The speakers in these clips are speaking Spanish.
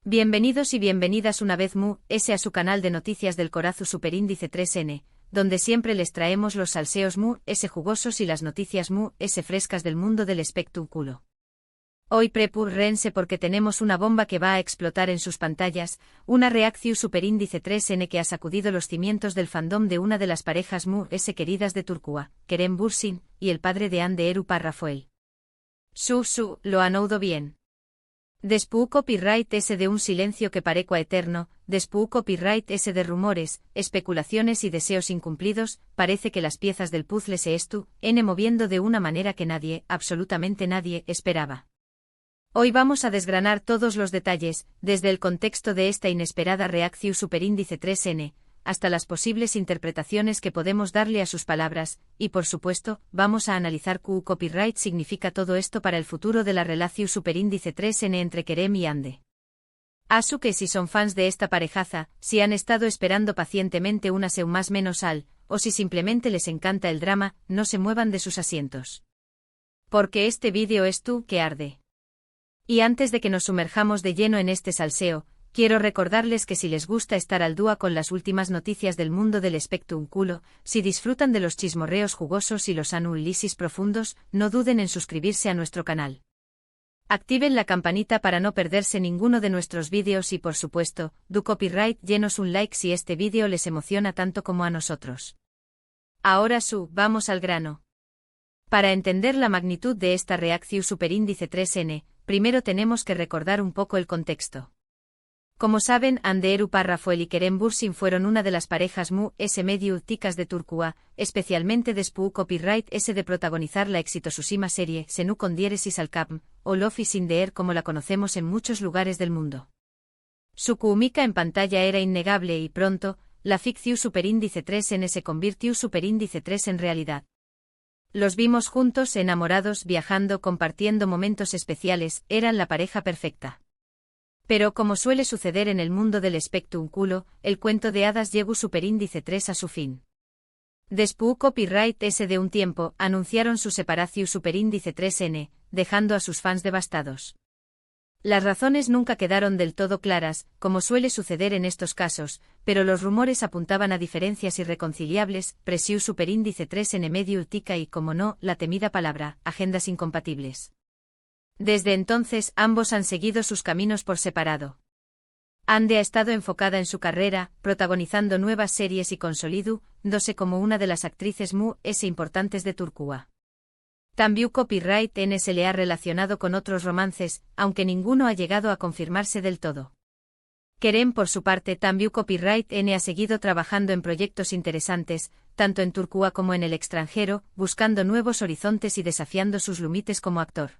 Bienvenidos y bienvenidas una vez a su canal de noticias del Corazu Superíndice 3N, donde siempre les traemos los salseos jugosos y las noticias frescas del mundo del espectáculo. Hoy prepúrense porque tenemos una bomba que va a explotar en sus pantallas, una reacción Superíndice 3N que ha sacudido los cimientos del fandom de una de las parejas queridas de Turquía, Kerem Bürsin, y el padre de Hande Erupar Rafael. Lo han oído bien. Después copyright ese de un silencio que parecua eterno, después copyright ese de rumores, especulaciones y deseos incumplidos, parece que las piezas del puzzle se moviendo de una manera que nadie, absolutamente nadie, esperaba. Hoy vamos a desgranar todos los detalles, desde el contexto de esta inesperada reacción Superíndice 3N, hasta las posibles interpretaciones que podemos darle a sus palabras, y por supuesto, vamos a analizar qué copyright significa todo esto para el futuro de la relación Superíndice 3N entre Kerem y Hande. Asu que si son fans de esta parejaza, si han estado esperando pacientemente una más menos o si simplemente les encanta el drama, no se muevan de sus asientos. Porque este vídeo es que arde. Y antes de que nos sumerjamos de lleno en este salseo, quiero recordarles que si les gusta estar al día con las últimas noticias del mundo del espectáculo, si disfrutan de los chismorreos jugosos y los análisis profundos, no duden en suscribirse a nuestro canal. Activen la campanita para no perderse ninguno de nuestros vídeos y por supuesto, do copyright llenos un like si este vídeo les emociona tanto como a nosotros. Ahora vamos al grano. Para entender la magnitud de esta reacción Superíndice 3N, primero tenemos que recordar un poco el contexto. Como saben, Hande Erupar Rafael y Kerem Bürsin fueron una de las parejas medio ticas de Turquía, especialmente después copyright ese de protagonizar la exitosísima serie Senu con diéresis al cap, o Love is in the air como la conocemos en muchos lugares del mundo. Su química en pantalla era innegable y pronto, la ficción Superíndice 3N se convirtió Superíndice 3 en realidad. Los vimos juntos, enamorados, viajando, compartiendo momentos especiales, eran la pareja perfecta. Pero como suele suceder en el mundo del espectáculo, el cuento de hadas llegó Superíndice 3 a su fin. Después copyright ese de un tiempo, anunciaron su separación Superíndice 3N, dejando a sus fans devastados. Las razones nunca quedaron del todo claras, como suele suceder en estos casos, pero los rumores apuntaban a diferencias irreconciliables, presión Superíndice 3N medio tica y, como no, la temida palabra, agendas incompatibles. Desde entonces, ambos han seguido sus caminos por separado. Hande ha estado enfocada en su carrera, protagonizando nuevas series y consolidándose como una de las actrices importantes de Turquía. También copyright N se le ha relacionado con otros romances, aunque ninguno ha llegado a confirmarse del todo. Kerem por su parte también copyright N ha seguido trabajando en proyectos interesantes, tanto en Turquía como en el extranjero, buscando nuevos horizontes y desafiando sus límites como actor.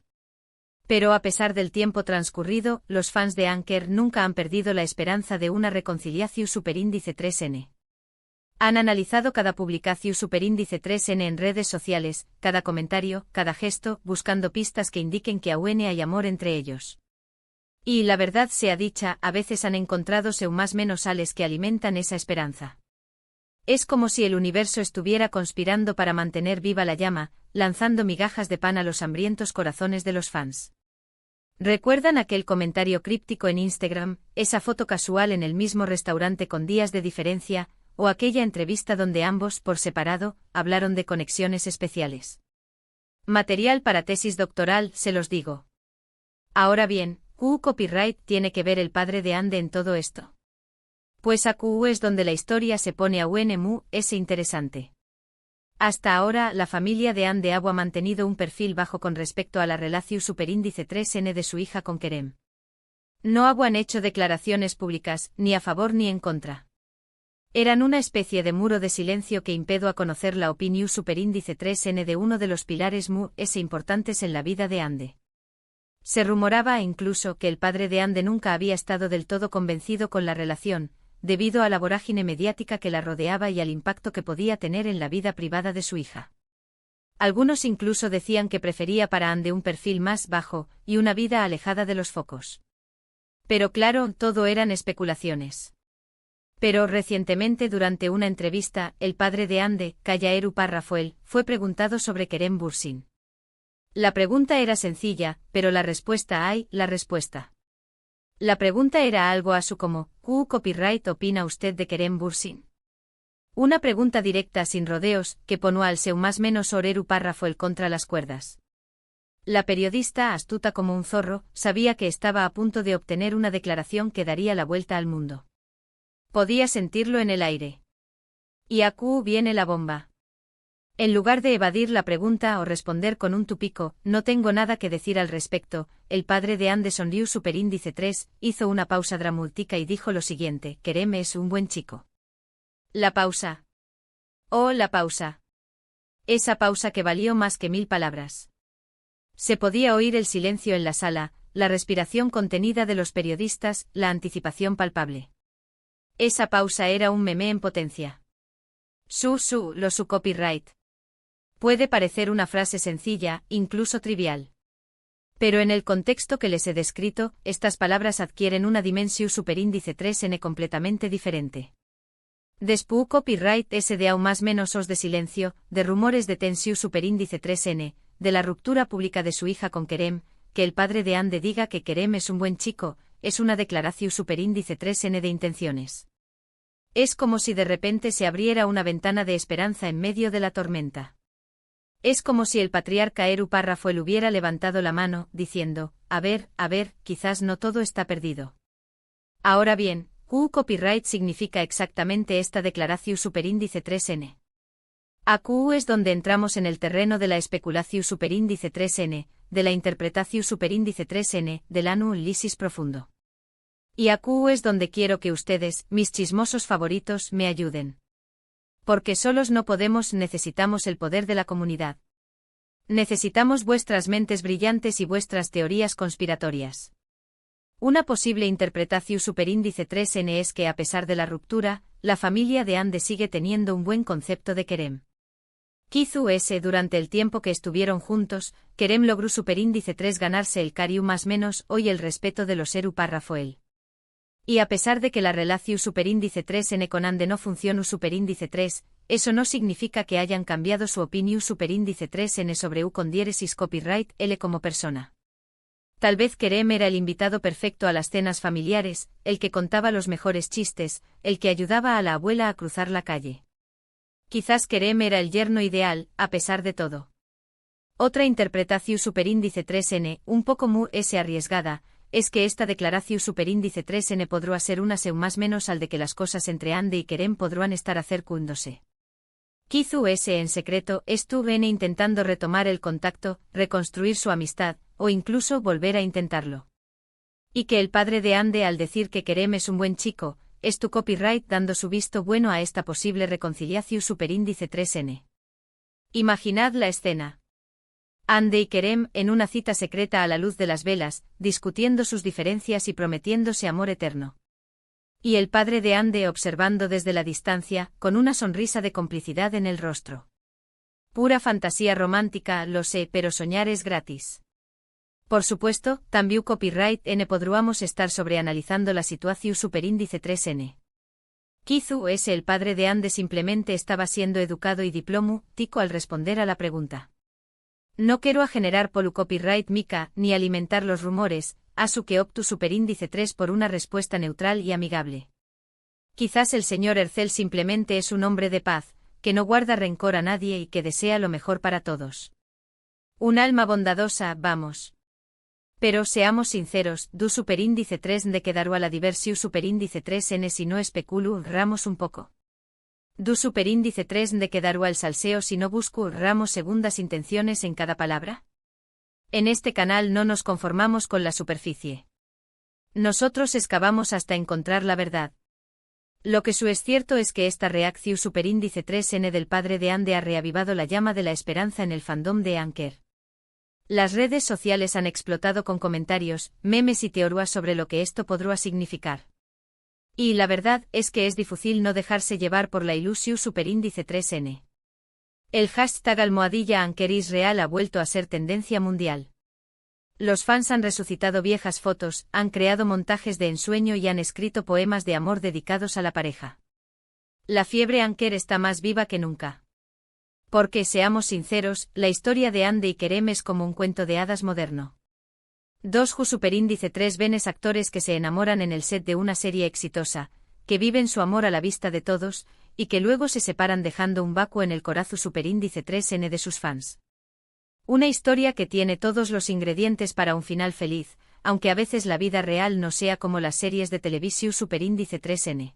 Pero a pesar del tiempo transcurrido, los fans de Anker nunca han perdido la esperanza de una reconciliación Superíndice 3N. Han analizado cada publicación Superíndice 3N en redes sociales, cada comentario, cada gesto, buscando pistas que indiquen que aún hay amor entre ellos. Y la verdad sea dicha, a veces han encontrado más menos sales que alimentan esa esperanza. Es como si el universo estuviera conspirando para mantener viva la llama, lanzando migajas de pan a los hambrientos corazones de los fans. ¿Recuerdan aquel comentario críptico en Instagram, esa foto casual en el mismo restaurante con días de diferencia, o aquella entrevista donde ambos, por separado, hablaron de conexiones especiales? Material para tesis doctoral, se los digo. Ahora bien, ¿qué copyright tiene que ver el padre de Hande en todo esto? Pues aquí es donde la historia se pone aún interesante. Hasta ahora, la familia de Hande ha mantenido un perfil bajo con respecto a la relación Superíndice 3N de su hija con Kerem. No han hecho declaraciones públicas, ni a favor ni en contra. Eran una especie de muro de silencio que impidió a conocer la opinión Superíndice 3N de uno de los pilares importantes en la vida de Hande. Se rumoraba incluso que el padre de Hande nunca había estado del todo convencido con la relación, debido a la vorágine mediática que la rodeaba y al impacto que podía tener en la vida privada de su hija. Algunos incluso decían que prefería para Hande un perfil más bajo y una vida alejada de los focos. Pero claro, todo eran especulaciones. Pero recientemente durante una entrevista, el padre de Hande, Kaya Erupar Rafael, fue preguntado sobre Kerem Bürsin. La pregunta era sencilla, pero la respuesta. La pregunta era algo así como, ¿qué copyright opina usted de Kerem Bürsin? Una pregunta directa sin rodeos, que ponía al seu más menos oreru párrafo el contra las cuerdas. La periodista, astuta como un zorro, sabía que estaba a punto de obtener una declaración que daría la vuelta al mundo. Podía sentirlo en el aire. Y aquí viene la bomba. En lugar de evadir la pregunta o responder con un tupico, no tengo nada que decir al respecto, el padre de Anderson Liu superíndice 3, hizo una pausa dramática y dijo lo siguiente, Kerem es un buen chico. La pausa. Oh, la pausa. Esa pausa que valió más que 1000 palabras. Se podía oír el silencio en la sala, la respiración contenida de los periodistas, la anticipación palpable. Esa pausa era un meme en potencia. Su copyright. Puede parecer una frase sencilla, incluso trivial. Pero en el contexto que les he descrito, estas palabras adquieren una dimensión superíndice 3n completamente diferente. Después copyright s de aún más menos os de silencio, de rumores de tensión superíndice 3n, de la ruptura pública de su hija con Kerem, que el padre de Ande diga que Kerem es un buen chico, es una declaración superíndice 3n de intenciones. Es como si de repente se abriera una ventana de esperanza en medio de la tormenta. Es como si el patriarca Eru Párrafoel hubiera levantado la mano, diciendo, a ver, quizás no todo está perdido. Ahora bien, ¿qué copyright significa exactamente esta declaración superíndice 3n? Aquí es donde entramos en el terreno de la especulación superíndice 3n, de la interpretación superíndice 3n, del análisis profundo. Y aquí es donde quiero que ustedes, mis chismosos favoritos, me ayuden. Porque solos no podemos, necesitamos el poder de la comunidad. Necesitamos vuestras mentes brillantes y vuestras teorías conspiratorias. Una posible interpretación superíndice 3n es que a pesar de la ruptura, la familia de Ande sigue teniendo un buen concepto de Kerem. Quizás durante el tiempo que estuvieron juntos, Kerem logró superíndice 3 ganarse el cariu más menos hoy el respeto de los Eru Párrafoel. Y a pesar de que la relación superíndice 3n con Ande no funciona superíndice 3, eso no significa que hayan cambiado su opinión superíndice 3n sobre U con diéresis copyright L como persona. Tal vez Kerem era el invitado perfecto a las cenas familiares, el que contaba los mejores chistes, el que ayudaba a la abuela a cruzar la calle. Quizás Kerem era el yerno ideal, a pesar de todo. Otra interpretación superíndice 3n, un poco arriesgada, es que esta declaración superíndice 3n podrá ser una seu más menos al de que las cosas entre Ande y Kerem podrán estar acercándose. Quizás en secreto estuvieron intentando retomar el contacto, reconstruir su amistad, o incluso volver a intentarlo. Y que el padre de Ande al decir que Kerem es un buen chico, es tu copyright dando su visto bueno a esta posible reconciliación superíndice 3n. Imaginad la escena. Ande y Kerem, en una cita secreta a la luz de las velas, discutiendo sus diferencias y prometiéndose amor eterno. Y el padre de Ande observando desde la distancia, con una sonrisa de complicidad en el rostro. Pura fantasía romántica, lo sé, pero soñar es gratis. Por supuesto, también copyright n podríamos estar sobreanalizando la situación superíndice 3n. Quizás el padre de Ande simplemente estaba siendo educado y diplomático al responder a la pregunta. No quiero generar polu copyright mica, ni alimentar los rumores, asu que optu superíndice 3 por una respuesta neutral y amigable. Quizás el señor Ercel simplemente es un hombre de paz, que no guarda rencor a nadie y que desea lo mejor para todos. Un alma bondadosa, vamos. Pero seamos sinceros, du superíndice 3 de quedaru a la diversión superíndice 3n si no especulu ramos un poco. Du superíndice 3 de quedaru al salseo si no busco ramos segundas intenciones en cada palabra. En este canal no nos conformamos con la superficie. Nosotros excavamos hasta encontrar la verdad. Lo que es cierto es que esta reacción superíndice 3n del padre de Ande ha reavivado la llama de la esperanza en el fandom de Anker. Las redes sociales han explotado con comentarios, memes y teorías sobre lo que esto podrá significar. Y la verdad es que es difícil no dejarse llevar por la ilusión superíndice 3n. El hashtag #AnkerIsReal ha vuelto a ser tendencia mundial. Los fans han resucitado viejas fotos, han creado montajes de ensueño y han escrito poemas de amor dedicados a la pareja. La fiebre Anker está más viva que nunca. Porque, seamos sinceros, la historia de Ande y Kerem es como un cuento de hadas moderno. Dos Ju superíndice 3 Venes actores que se enamoran en el set de una serie exitosa, que viven su amor a la vista de todos, y que luego se separan dejando un vacuo en el corazón superíndice 3N de sus fans. Una historia que tiene todos los ingredientes para un final feliz, aunque a veces la vida real no sea como las series de televisión superíndice 3N.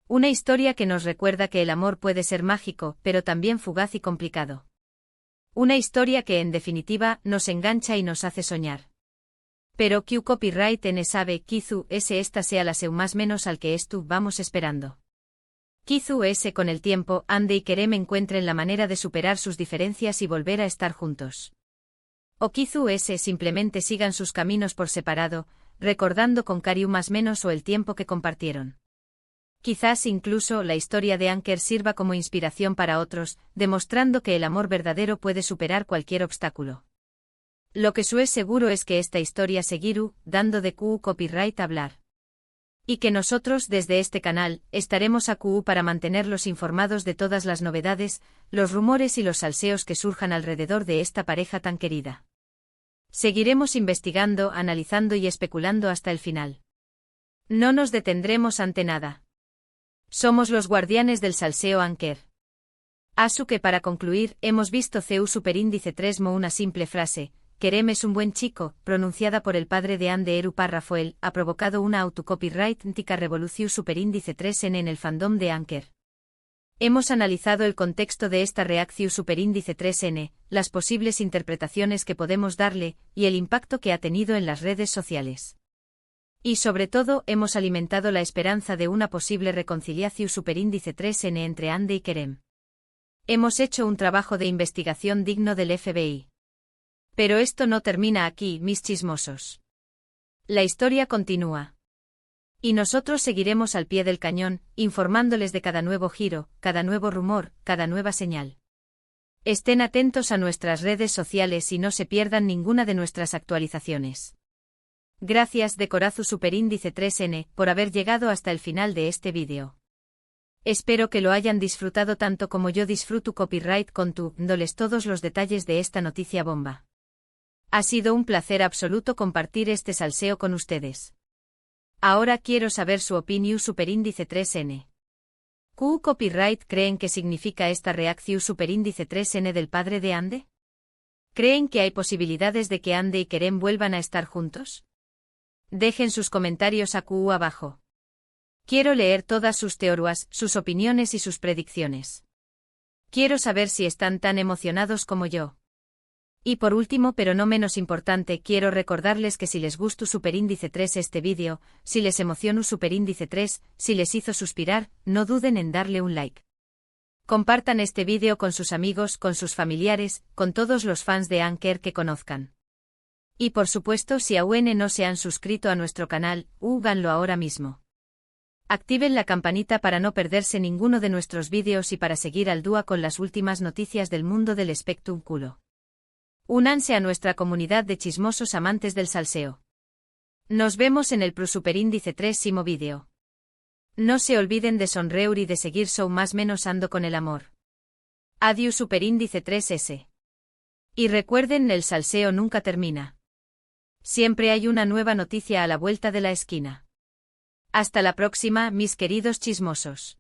Una historia que nos recuerda que el amor puede ser mágico, pero también fugaz y complicado. Una historia que en definitiva nos engancha y nos hace soñar. Pero Q copyright N sabe Kizu S esta sea la seu más menos al que estu vamos esperando. Kizu S con el tiempo Ande y Kerem encuentren la manera de superar sus diferencias y volver a estar juntos. O Kizu S simplemente sigan sus caminos por separado, recordando con cariño más menos o el tiempo que compartieron. Quizás incluso la historia de Anker sirva como inspiración para otros, demostrando que el amor verdadero puede superar cualquier obstáculo. Lo que es seguro es que esta historia seguirá dando de Q copyright hablar. Y que nosotros desde este canal estaremos a Q para mantenerlos informados de todas las novedades, los rumores y los salseos que surjan alrededor de esta pareja tan querida. Seguiremos investigando, analizando y especulando hasta el final. No nos detendremos ante nada. Somos los guardianes del salseo Anker. Asu que para concluir, hemos visto CU superíndice 3 mo una simple frase, Kerem es un buen chico, pronunciada por el padre de Ande Eru Rafael, ha provocado una autocopyright-ntica revolución superíndice 3N en el fandom de Anker. Hemos analizado el contexto de esta reacción superíndice 3N, las posibles interpretaciones que podemos darle, y el impacto que ha tenido en las redes sociales. Y sobre todo, hemos alimentado la esperanza de una posible reconciliación superíndice 3N entre Ande y Kerem. Hemos hecho un trabajo de investigación digno del FBI. Pero esto no termina aquí, mis chismosos. La historia continúa. Y nosotros seguiremos al pie del cañón, informándoles de cada nuevo giro, cada nuevo rumor, cada nueva señal. Estén atentos a nuestras redes sociales y no se pierdan ninguna de nuestras actualizaciones. Gracias de corazón superíndice 3N por haber llegado hasta el final de este vídeo. Espero que lo hayan disfrutado tanto como yo disfruto copyright contándoles todos los detalles de esta noticia bomba. Ha sido un placer absoluto compartir este salseo con ustedes. Ahora quiero saber su opinión superíndice 3N. ¿Q copyright creen que significa esta reacción superíndice 3N del padre de Ande? ¿Creen que hay posibilidades de que Ande y Kerem vuelvan a estar juntos? Dejen sus comentarios a Q abajo. Quiero leer todas sus teorías, sus opiniones y sus predicciones. Quiero saber si están tan emocionados como yo. Y por último pero no menos importante quiero recordarles que si les gustó superíndice 3 este vídeo, si les emocionó superíndice 3, si les hizo suspirar, no duden en darle un like. Compartan este vídeo con sus amigos, con sus familiares, con todos los fans de Anker que conozcan. Y por supuesto si aún no se han suscrito a nuestro canal, háganlo ahora mismo. Activen la campanita para no perderse ninguno de nuestros vídeos y para seguir al día con las últimas noticias del mundo del espectáculo. Únanse a nuestra comunidad de chismosos amantes del salseo. Nos vemos en el superíndice 3º vídeo. No se olviden de sonreír y de seguir show más menos ando con el amor. Adiós superíndice 3S. Y recuerden, el salseo nunca termina. Siempre hay una nueva noticia a la vuelta de la esquina. Hasta la próxima, mis queridos chismosos.